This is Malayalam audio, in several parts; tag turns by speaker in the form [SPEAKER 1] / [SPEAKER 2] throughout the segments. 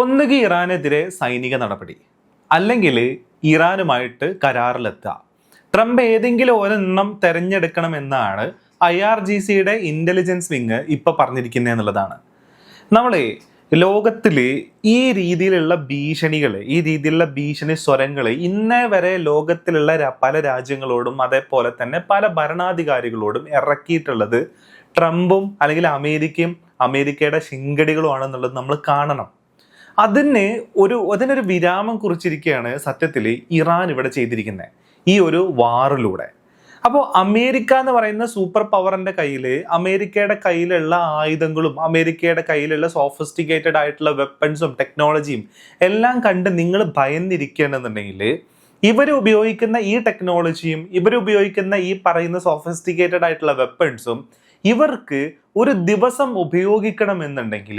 [SPEAKER 1] ഒന്നുകിൽ ഇറാനെതിരെ സൈനിക നടപടി, അല്ലെങ്കിൽ ഇറാനുമായിട്ട് കരാറിലെത്തുക. ട്രംപ് ഏതെങ്കിലും ഒരെണ്ണം തെരഞ്ഞെടുക്കണമെന്നാണ് IRGCയുടെ ഇന്റലിജൻസ് വിങ് ഇപ്പൊ പറഞ്ഞിരിക്കുന്നത് എന്നുള്ളതാണ്. നമ്മളെ ലോകത്തിൽ ഈ രീതിയിലുള്ള ഭീഷണികൾ, ഈ രീതിയിലുള്ള ഭീഷണി സ്വരങ്ങൾ ഇന്നേ വരെ ലോകത്തിലുള്ള പല രാജ്യങ്ങളോടും അതേപോലെ തന്നെ പല ഭരണാധികാരികളോടും ഇറക്കിയിട്ടുള്ളത് ട്രംപും അല്ലെങ്കിൽ അമേരിക്കയും അമേരിക്കയുടെ ശിങ്കടികളുമാണെന്നുള്ളത് നമ്മൾ കാണണം. അതിനൊരു വിരാമം കുറിച്ചിരിക്കുകയാണ് സത്യത്തിൽ ഇറാൻ ഇവിടെ ചെയ്തിരിക്കുന്നത് ഈ ഒരു വാറിലൂടെ. അപ്പോൾ അമേരിക്ക എന്ന് പറയുന്ന സൂപ്പർ പവറിന്റെ കയ്യിൽ, അമേരിക്കയുടെ കയ്യിലുള്ള ആയുധങ്ങളും അമേരിക്കയുടെ കയ്യിലുള്ള സോഫിസ്റ്റിക്കേറ്റഡ് ആയിട്ടുള്ള വെപ്പൺസും ടെക്നോളജിയും എല്ലാം കണ്ട് നിങ്ങൾ ഭയന്നിരിക്കുകയാണെന്നുണ്ടെങ്കിൽ ഇവരുപയോഗിക്കുന്ന ഈ ടെക്നോളജിയും ഇവരുപയോഗിക്കുന്ന ഈ പറയുന്ന സോഫിസ്റ്റിക്കേറ്റഡ് ആയിട്ടുള്ള വെപ്പൺസും ഇവർക്ക് ഒരു ദിവസം ഉപയോഗിക്കണമെന്നുണ്ടെങ്കിൽ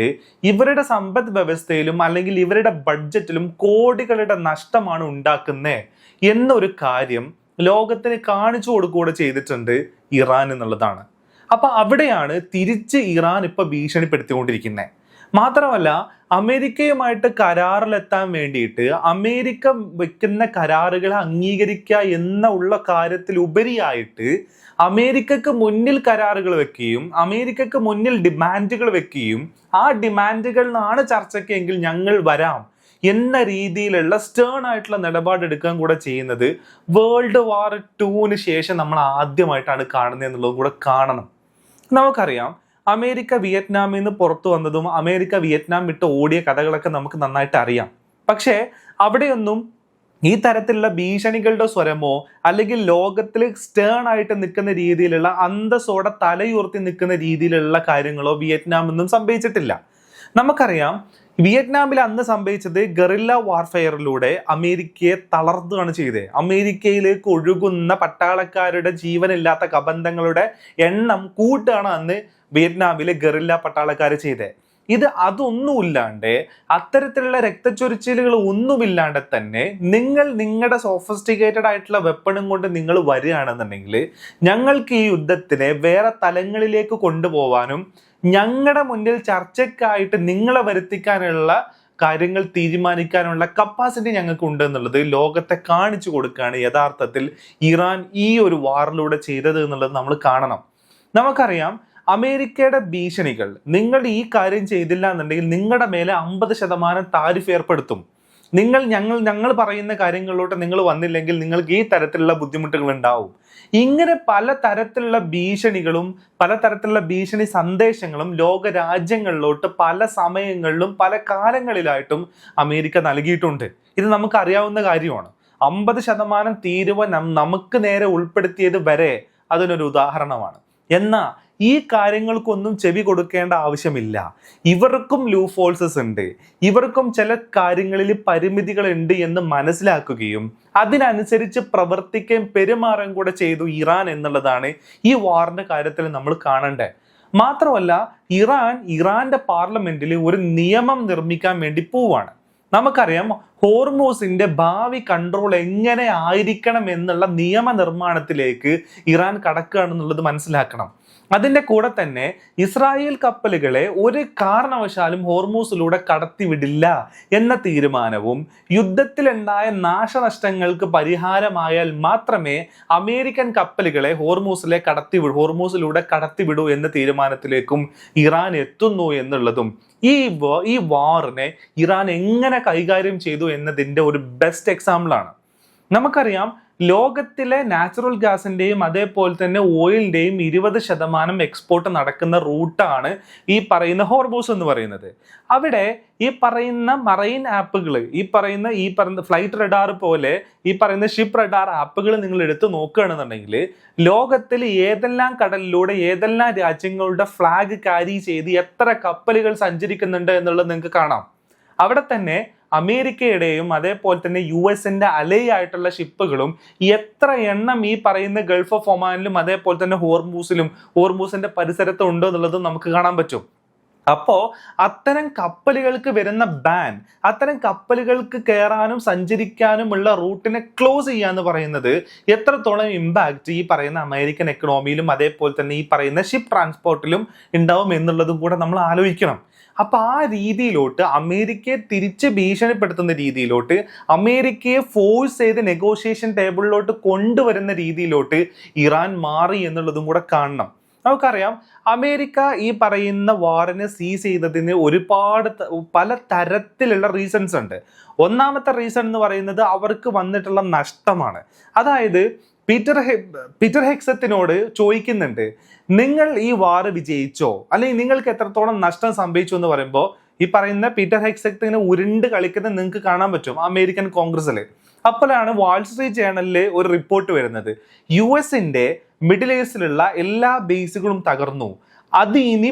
[SPEAKER 1] ഇവരുടെ സമ്പദ് വ്യവസ്ഥയിലും അല്ലെങ്കിൽ ഇവരുടെ ബഡ്ജറ്റിലും കോടികളുടെ നഷ്ടമാണ് ഉണ്ടാക്കുന്നത് എന്നൊരു കാര്യം ലോകത്തിന് കാണിച്ചു കൊടുക്കുകയൂടെ ചെയ്തിട്ടുണ്ട് ഇറാൻ എന്നുള്ളതാണ്. അപ്പൊ അവിടെയാണ് തിരിച്ച് ഇറാൻ ഇപ്പൊ ഭീഷണിപ്പെടുത്തിക്കൊണ്ടിരിക്കുന്നത്. മാത്രമല്ല, അമേരിക്കയുമായിട്ട് കരാറിലെത്താൻ വേണ്ടിയിട്ട് അമേരിക്ക വെക്കുന്ന കരാറുകൾ അംഗീകരിക്കുക എന്നുള്ള കാര്യത്തിൽ ഉപരിയായിട്ട് അമേരിക്കക്ക് മുന്നിൽ കരാറുകൾ വെക്കുകയും അമേരിക്കക്ക് മുന്നിൽ ഡിമാൻഡുകൾ വെക്കുകയും ആ ഡിമാൻഡുകളിലാണ് ചർച്ചയ്ക്കെങ്കിൽ ഞങ്ങൾ വരാം എന്ന രീതിയിലുള്ള സ്റ്റേൺ ആയിട്ടുള്ള നിലപാടെടുക്കാൻ കൂടെ ചെയ്യുന്നത് വേൾഡ് വാർ 2 ശേഷം നമ്മൾ ആദ്യമായിട്ടാണ് കാണുന്നത് എന്നുള്ളതും കൂടെ കാണണം. നമുക്കറിയാം, അമേരിക്ക വിയറ്റ്നാമിൽ നിന്ന് പുറത്തു വന്നതും അമേരിക്ക വിയറ്റ്നാം വിട്ട് ഓടിയ കഥകളൊക്കെ നമുക്ക് നന്നായിട്ട് അറിയാം. പക്ഷേ അവിടെയൊന്നും ഈ തരത്തിലുള്ള ഭീഷണികളുടെ സ്വരമോ അല്ലെങ്കിൽ ലോകത്തിൽ സ്റ്റേൺ ആയിട്ട് നിൽക്കുന്ന രീതിയിലുള്ള അന്തസ്സോടെ തലയുയർത്തി നിൽക്കുന്ന രീതിയിലുള്ള കാര്യങ്ങളോ വിയറ്റ്നാമൊന്നും സംഭവിച്ചിട്ടില്ല. നമുക്കറിയാം, വിയറ്റ്നാമിൽ അന്ന് സംഭവിച്ചത് ഗറില്ല വാർഫെയറിലൂടെ അമേരിക്കയെ തളർത്തുകയാണ് ചെയ്തത്. അമേരിക്കയിലേക്ക് ഒഴുകുന്ന പട്ടാളക്കാരുടെ ജീവനില്ലാത്ത കബന്ധങ്ങളുടെ എണ്ണം കൂട്ടുകയാണ് അന്ന് വിയറ്റ്നാമിലെ ഗറില്ല പട്ടാളക്കാർ ചെയ്തത്. അതൊന്നുമില്ലാണ്ട്, അത്തരത്തിലുള്ള രക്തച്ചൊരിച്ചിലുകൾ ഒന്നുമില്ലാണ്ട് തന്നെ നിങ്ങളുടെ സോഫിസ്റ്റിക്കേറ്റഡ് ആയിട്ടുള്ള വെപ്പണും കൊണ്ട് നിങ്ങൾ വരികയാണെന്നുണ്ടെങ്കിൽ ഞങ്ങൾക്ക് ഈ യുദ്ധത്തിനെ വേറെ തലങ്ങളിലേക്ക് കൊണ്ടുപോകാനും ഞങ്ങളുടെ മുന്നിൽ ചർച്ചയ്ക്കായിട്ട് നിങ്ങളെ വരുത്തിക്കാനുള്ള കാര്യങ്ങൾ തീരുമാനിക്കാനുള്ള കപ്പാസിറ്റി ഞങ്ങൾക്ക് ഉണ്ട് എന്നുള്ളത് ലോകത്തെ കാണിച്ചു കൊടുക്കുകയാണ് യഥാർത്ഥത്തിൽ ഇറാൻ ഈ ഒരു വാറിലൂടെ ചെയ്തത് എന്നുള്ളത് നമ്മൾ കാണണം. നമുക്കറിയാം, അമേരിക്കയുടെ ഭീഷണികൾ, നിങ്ങൾ ഈ കാര്യം ചെയ്തില്ല എന്നുണ്ടെങ്കിൽ നിങ്ങളുടെ മേലെ 50% താരിഫ് ഏർപ്പെടുത്തും, ഞങ്ങൾ പറയുന്ന കാര്യങ്ങളിലോട്ട് നിങ്ങൾ വന്നില്ലെങ്കിൽ നിങ്ങൾക്ക് ഈ തരത്തിലുള്ള ബുദ്ധിമുട്ടുകൾ ഉണ്ടാവും. ഇങ്ങനെ പല തരത്തിലുള്ള ഭീഷണികളും പലതരത്തിലുള്ള ഭീഷണി സന്ദേശങ്ങളും ലോക രാജ്യങ്ങളിലോട്ട് പല സമയങ്ങളിലും പല കാലങ്ങളിലായിട്ടും അമേരിക്ക നൽകിയിട്ടുണ്ട്. ഇത് നമുക്ക് അറിയാവുന്ന കാര്യമാണ്. 50% തീരുവ നമുക്ക് നേരെ ഉൾപ്പെടുത്തിയത് വരെ അതിനൊരു ഉദാഹരണമാണ്. എന്നാൽ ഈ കാര്യങ്ങൾക്കൊന്നും ചെവി കൊടുക്കേണ്ട ആവശ്യമില്ല. ഇവർക്കും ലൂപ്പ് ഹോൾസസ് ഉണ്ട്, ഇവർക്കും ചില കാര്യങ്ങളിൽ പരിമിതികൾ ഉണ്ട് എന്ന് മനസ്സിലാക്കുകയും അതിനനുസരിച്ച് പ്രവർത്തിക്കുകയും പെരുമാറുകയും കൂടെ ചെയ്തു ഇറാൻ എന്നുള്ളതാണ് ഈ വാറിന്റെ കാര്യത്തിൽ നമ്മൾ കാണേണ്ടത്. മാത്രമല്ല, ഇറാന്റെ പാർലമെന്റിൽ ഒരു നിയമം നിർമ്മിക്കാൻ വേണ്ടി പോവാണ്. നമുക്കറിയാം, ഹോർമൂസിന്റെ ഭാവി കൺട്രോൾ എങ്ങനെ ആയിരിക്കണം എന്നുള്ള നിയമനിർമ്മാണത്തിലേക്ക് ഇറാൻ കടക്കുകയാണെന്നുള്ളത് മനസ്സിലാക്കണം. അതിന്റെ കൂടെ തന്നെ ഇസ്രായേൽ കപ്പലുകളെ ഒരു കാരണവശാലും ഹോർമൂസിലൂടെ കടത്തിവിടില്ല എന്ന തീരുമാനവും യുദ്ധത്തിലുണ്ടായ നാശനഷ്ടങ്ങൾക്ക് പരിഹാരമായാൽ മാത്രമേ അമേരിക്കൻ കപ്പലുകളെ ഹോർമൂസിലൂടെ കടത്തിവിടൂ എന്ന തീരുമാനത്തിലേക്കും ഇറാൻ എത്തുന്നു എന്നുള്ളതും ഈ വാറിനെ ഇറാൻ എങ്ങനെ കൈകാര്യം ചെയ്തു എന്നതിൻ്റെ ഒരു ബെസ്റ്റ് എക്സാമ്പിൾ ആണ്. നമുക്കറിയാം, ലോകത്തിലെ നാച്ചുറൽ ഗ്യാസിന്റെയും അതേപോലെ തന്നെ ഓയിലിന്റെയും 20% എക്സ്പോർട്ട് നടക്കുന്ന റൂട്ടാണ് ഈ പറയുന്ന ഹോർമൂസ് എന്ന് പറയുന്നത്. അവിടെ ഈ പറയുന്ന മറൈൻ ആപ്പുകൾ, ഈ പറയുന്ന ഫ്ലൈറ്റ് റഡാർ പോലെ ഈ പറയുന്ന ഷിപ്പ് റഡാർ ആപ്പുകൾ നിങ്ങൾ എടുത്ത് നോക്കുകയാണെന്നുണ്ടെങ്കിൽ ലോകത്തിൽ ഏതെല്ലാം കടലിലൂടെ ഏതെല്ലാം രാജ്യങ്ങളുടെ ഫ്ലാഗ് ക്യാരി ചെയ്ത് എത്ര കപ്പലുകൾ സഞ്ചരിക്കുന്നുണ്ട് എന്നുള്ളത് നിങ്ങൾക്ക് കാണാം. അവിടെ തന്നെ അമേരിക്കയുടെയും അതേപോലെ തന്നെ US-ന്റെ അലയായിട്ടുള്ള ഷിപ്പുകളും എത്ര എണ്ണം ഈ പറയുന്ന ഗൾഫ് ഓഫ് ഒമാനിലും അതേപോലെ തന്നെ ഹോർമൂസിന്റെ പരിസരത്തും ഉണ്ടോ എന്നുള്ളതും നമുക്ക് കാണാൻ പറ്റും. അപ്പോ അത്തരം കപ്പലുകൾക്ക് വരുന്ന ബാൻ, അത്തരം കപ്പലുകൾക്ക് കയറാനും സഞ്ചരിക്കാനുമുള്ള റൂട്ടിനെ ക്ലോസ് ചെയ്യാന്ന് പറയുന്നത് എത്രത്തോളം ഇമ്പാക്റ്റ് ഈ പറയുന്ന അമേരിക്കൻ എക്കണോമിയിലും അതേപോലെ തന്നെ ഈ പറയുന്ന ഷിപ്പ് ട്രാൻസ്പോർട്ടിലും ഉണ്ടാവും എന്നുള്ളതും കൂടെ നമ്മൾ ആലോചിക്കണം. അപ്പൊ ആ രീതിയിലോട്ട് അമേരിക്കയെ തിരിച്ച് ഭീഷണിപ്പെടുത്തുന്ന രീതിയിലോട്ട്, അമേരിക്കയെ ഫോഴ്സ് ചെയ്ത് നെഗോഷിയേഷൻ ടേബിളിലോട്ട് കൊണ്ടുവരുന്ന രീതിയിലോട്ട് ഇറാൻ മാറി എന്നുള്ളതും കൂടെ കാണണം. നമുക്കറിയാം അമേരിക്ക ഈ പറയുന്ന വാറിനെ സീസ് ചെയ്തതിന് ഒരുപാട് പല തരത്തിലുള്ള റീസൺസ് ഉണ്ട്. ഒന്നാമത്തെ റീസൺ എന്ന് പറയുന്നത് അവർക്ക് വന്നിട്ടുള്ള നഷ്ടമാണ്. അതായത് പീറ്റർ ഹെക്സത്തിനോട് ചോദിക്കുന്നുണ്ട്, നിങ്ങൾ ഈ വാറ് വിജയിച്ചോ, അല്ലെങ്കിൽ നിങ്ങൾക്ക് എത്രത്തോളം നഷ്ടം സംഭവിച്ചു എന്ന് പറയുമ്പോൾ ഈ പറയുന്ന പീറ്റർ ഹെക്സത്തിനെ ഉരുണ്ട് കളിക്കുന്നത് നിങ്ങൾക്ക് കാണാൻ പറ്റും അമേരിക്കൻ കോൺഗ്രസിൽ. അപ്പോഴാണ് വാൾ സ്ട്രീറ്റ് ജേണലിൽ ഒരു റിപ്പോർട്ട് വരുന്നത്, US-ന്റെ മിഡിൽ ഈസ്റ്റിലുള്ള എല്ലാ ബേസുകളും തകർന്നു, അത് ഇനി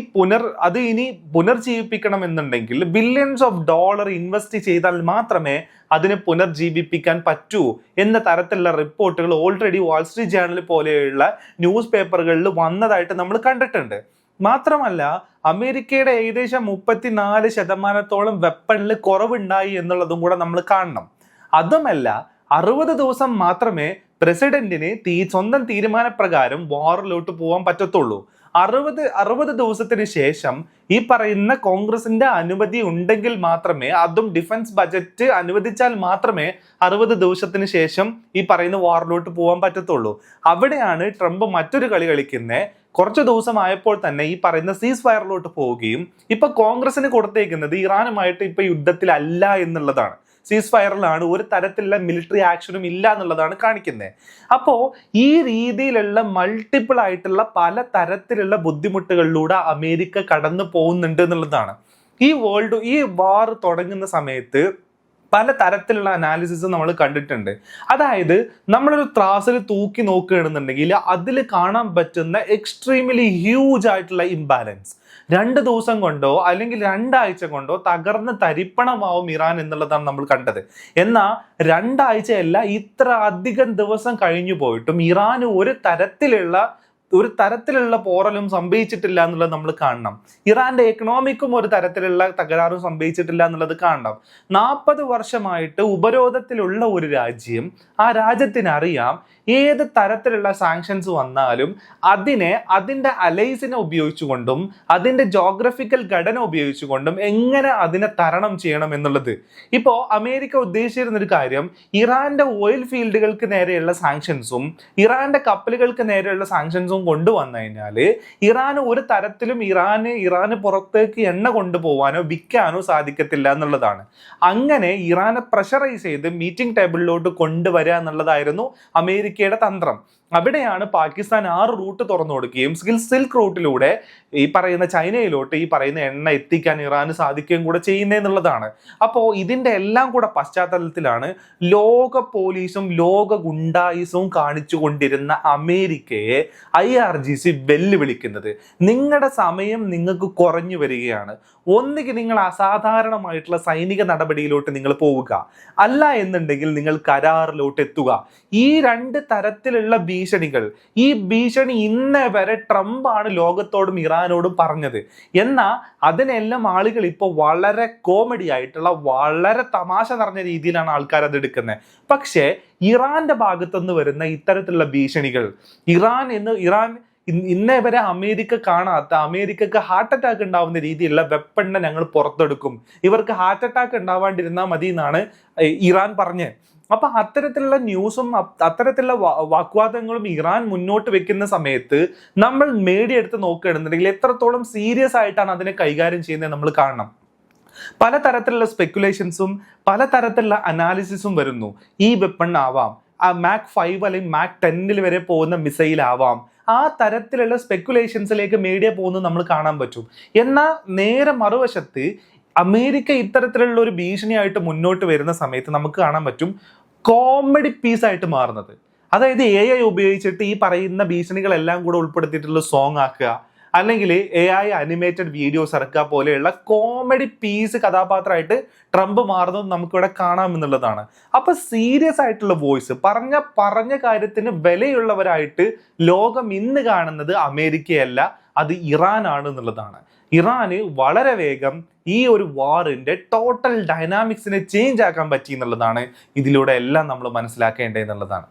[SPEAKER 1] പുനർജീവിപ്പിക്കണം എന്നുണ്ടെങ്കിൽ ബില്യൺസ് ഓഫ് ഡോളർ ഇൻവെസ്റ്റ് ചെയ്താൽ മാത്രമേ അതിനെ പുനർജീവിപ്പിക്കാൻ പറ്റൂ എന്ന തരത്തിലുള്ള റിപ്പോർട്ടുകൾ ഓൾറെഡി വാൾ സ്ട്രീറ്റ് ജേണൽ പോലെയുള്ള ന്യൂസ് പേപ്പറുകളിൽ വന്നതായിട്ട് നമ്മൾ കണ്ടിട്ടുണ്ട്. മാത്രമല്ല അമേരിക്കയുടെ ഏകദേശം 34% വെപ്പണിൽ കുറവുണ്ടായി എന്നുള്ളതും കൂടെ നമ്മൾ കാണണം. അതുമല്ല 60 ദിവസം മാത്രമേ പ്രസിഡന്റിന് സ്വന്തം തീരുമാനപ്രകാരം വാറിലോട്ട് പോകാൻ പറ്റത്തുള്ളൂ. 60 ദിവസത്തിന് ശേഷം ഈ പറയുന്ന കോൺഗ്രസിന്റെ അനുമതി ഉണ്ടെങ്കിൽ മാത്രമേ, അതും ഡിഫൻസ് ബജറ്റ് അനുവദിച്ചാൽ മാത്രമേ 60 ദിവസത്തിന് ശേഷം ഈ പറയുന്ന വാറിലോട്ട് പോകാൻ പറ്റത്തുള്ളൂ. അവിടെയാണ് ട്രംപ് മറ്റൊരു കളി കളിക്കുന്നത്. കുറച്ച് ദിവസമായപ്പോൾ തന്നെ ഈ പറയുന്ന സീസ് ഫയറിലോട്ട് പോവുകയും ഇപ്പൊ കോൺഗ്രസിന് കൊടുത്തേക്കുന്നത് ഇറാനുമായിട്ട് ഇപ്പൊ യുദ്ധത്തിലല്ല എന്നുള്ളതാണ്. സീസ് ഫയറിലാണ്, ഒരു തരത്തിലുള്ള മിലിറ്ററി ആക്ഷനും ഇല്ല എന്നുള്ളതാണ് കാണിക്കുന്നത്. അപ്പോൾ ഈ രീതിയിലുള്ള മൾട്ടിപ്പിൾ ആയിട്ടുള്ള പല തരത്തിലുള്ള ബുദ്ധിമുട്ടുകളിലൂടെ അമേരിക്ക കടന്നു പോകുന്നുണ്ട് എന്നുള്ളതാണ്. ഈ വാർ തുടങ്ങുന്ന സമയത്ത് പല തരത്തിലുള്ള അനാലിസിസ് നമ്മൾ കണ്ടിട്ടുണ്ട്. അതായത് നമ്മളൊരു ത്രാസിൽ തൂക്കി നോക്കുകയാണെന്നുണ്ടെങ്കിൽ അതിൽ കാണാൻ പറ്റുന്ന എക്സ്ട്രീംലി ഹ്യൂജ് ആയിട്ടുള്ള ഇംബാലൻസ് 2 ദിവസം കൊണ്ടോ അല്ലെങ്കിൽ 2 ആഴ്ച കൊണ്ടോ തകർന്ന് തരിപ്പണമാവും ഇറാൻ എന്നുള്ളതാണ് നമ്മൾ കണ്ടത്. എന്നാൽ 2 ആഴ്ചയല്ല, ഇത്ര അധികം ദിവസം കഴിഞ്ഞു പോയിട്ടും ഇറാന് ഒരു തരത്തിലുള്ള പോറലും സംഭവിച്ചിട്ടില്ല എന്നുള്ളത് നമ്മൾ കാണണം. ഇറാന്റെ എക്കണോമിക്കും ഒരു തരത്തിലുള്ള തകരാറും സംഭവിച്ചിട്ടില്ല എന്നുള്ളത് കാണണം. 40 വർഷമായിട്ട് ഉപരോധത്തിലുള്ള ഒരു രാജ്യം, ആ രാജ്യത്തിന് അറിയാം ഏത് തരത്തിലുള്ള സാങ്ഷൻസ് വന്നാലും അതിന്റെ അലൈസിനെ ഉപയോഗിച്ചുകൊണ്ടും അതിന്റെ ജോഗ്രഫിക്കൽ ഘടന ഉപയോഗിച്ചുകൊണ്ടും എങ്ങനെ അതിനെ തരണം ചെയ്യണം എന്നുള്ളത്. ഇപ്പോ അമേരിക്ക ഉദ്ദേശിച്ചിരുന്ന ഒരു കാര്യം, ഇറാന്റെ ഓയിൽ ഫീൽഡുകൾക്ക് നേരെയുള്ള സാങ്ഷൻസും ഇറാന്റെ കപ്പലുകൾക്ക് നേരെയുള്ള സാങ്ഷൻസും കൊണ്ടുവന്നു കഴിഞ്ഞാല് ഇറാന് ഒരു തരത്തിലും ഇറാന് പുറത്തേക്ക് എണ്ണ കൊണ്ടുപോകാനോ വിൽക്കാനോ സാധിക്കത്തില്ല എന്നുള്ളതാണ്. അങ്ങനെ ഇറാനെ പ്രഷറൈസ് ചെയ്ത് മീറ്റിംഗ് ടേബിളിലോട്ട് കൊണ്ടുവരിക എന്നുള്ളതായിരുന്നു അമേരിക്കയുടെ തന്ത്രം. അവിടെയാണ് പാകിസ്ഥാൻ 6 റൂട്ട് തുറന്നു കൊടുക്കുകയും സിൽക്ക് റൂട്ടിലൂടെ ഈ പറയുന്ന ചൈനയിലോട്ട് ഈ പറയുന്ന എണ്ണ എത്തിക്കാൻ ഇറാന് സാധിക്കുകയും കൂടെ ചെയ്യുന്നതെന്നുള്ളതാണ്. അപ്പോൾ ഇതിന്റെ എല്ലാം കൂടെ പശ്ചാത്തലത്തിലാണ് ലോക പോലീസും ലോക ഗുണ്ടായിസവും കാണിച്ചു കൊണ്ടിരുന്ന അമേരിക്കയെ IRGC വെല്ലുവിളിക്കുന്നത്. നിങ്ങളുടെ സമയം നിങ്ങൾക്ക് കുറഞ്ഞു വരികയാണ്, ഒന്നുകിൽ നിങ്ങൾ അസാധാരണമായിട്ടുള്ള സൈനിക നടപടിയിലോട്ട് നിങ്ങൾ പോവുക, അല്ല എന്നുണ്ടെങ്കിൽ നിങ്ങൾ കരാറിലോട്ട് എത്തുക. ഈ 2 തരത്തിലുള്ള ഭീഷണികൾ, ഈ ഭീഷണി ഇന്നേ വരെ ട്രംപ് ആണ് ലോകത്തോടും ഇറാനോടും പറഞ്ഞത്. എന്നാൽ അതിനെല്ലാം ആളുകൾ ഇപ്പോൾ വളരെ കോമഡി ആയിട്ടുള്ള, വളരെ തമാശ നിറഞ്ഞ രീതിയിലാണ് ആൾക്കാർ അത് എടുക്കുന്നത്. പക്ഷേ ഇറാന്റെ ഭാഗത്തുനിന്ന് വരുന്ന ഇത്തരത്തിലുള്ള ഭീഷണികൾ, ഇറാൻ ഇന്നേ വരെ അമേരിക്ക കാണാത്ത, അമേരിക്കക്ക് ഹാർട്ട് അറ്റാക്ക് ഉണ്ടാവുന്ന രീതിയിലുള്ള വെപ്പണിനെ ഞങ്ങൾ പുറത്തെടുക്കും, ഇവർക്ക് ഹാർട്ട് അറ്റാക്ക് ഉണ്ടാവാണ്ടിരുന്നാൽ മതി എന്നാണ് ഇറാൻ പറഞ്ഞത്. അപ്പൊ അത്തരത്തിലുള്ള ന്യൂസും അത്തരത്തിലുള്ള വാഗ്വാദങ്ങളും ഇറാൻ മുന്നോട്ട് വെക്കുന്ന സമയത്ത് നമ്മൾ മീഡിയ എടുത്ത് നോക്കുകയാണെന്നുണ്ടെങ്കിൽ എത്രത്തോളം സീരിയസ് ആയിട്ടാണ് അതിനെ കൈകാര്യം ചെയ്യുന്നത് നമ്മൾ കാണണം. പലതരത്തിലുള്ള സ്പെക്കുലേഷൻസും പലതരത്തിലുള്ള അനാലിസിസും വരുന്നു. ഈ വെപ്പൺ ആവാം, മാക് 5 അല്ലെങ്കിൽ മാക് 10 വരെ പോകുന്ന മിസൈൽ ആവാം. ആ തരത്തിലുള്ള സ്പെക്കുലേഷൻസിലേക്ക് മീഡിയ പോകുന്നത് നമ്മൾ കാണാൻ പറ്റും. എന്നാൽ നേരെ മറുവശത്ത് അമേരിക്ക ഇത്തരത്തിലുള്ള ഒരു ഭീഷണിയായിട്ട് മുന്നോട്ട് വരുന്ന സമയത്ത് നമുക്ക് കാണാൻ പറ്റും കോമഡി പീസായിട്ട് മാറുന്നത്. അതായത് AI ഉപയോഗിച്ചിട്ട് ഈ പറയുന്ന ഭീഷണികളെല്ലാം കൂടെ ഉൾപ്പെടുത്തിയിട്ടുള്ള സോങ് ആക്കുക, അല്ലെങ്കിൽ AI അനിമേറ്റഡ് വീഡിയോസ് ഇറക്കുക പോലെയുള്ള കോമഡി പീസ് കഥാപാത്രമായിട്ട് ട്രംപ് മാറുന്നത് നമുക്കിവിടെ കാണാമെന്നുള്ളതാണ്. അപ്പൊ സീരിയസ് ആയിട്ടുള്ള വോയിസ് പറഞ്ഞ കാര്യത്തിന് വിലയുള്ളവരായിട്ട് ലോകം ഇന്ന് കാണുന്നത് അമേരിക്കയല്ല, അത് ഇറാനാണ് എന്നുള്ളതാണ്. ഇറാന് വളരെ വേഗം ഈ ഒരു വാറിന്റെ ടോട്ടൽ ഡൈനാമിക്സിനെ ചേഞ്ച് ആക്കാൻ പറ്റി എന്നുള്ളതാണ് ഇതിലൂടെ എല്ലാം നമ്മൾ മനസ്സിലാക്കേണ്ടത് എന്നുള്ളതാണ്.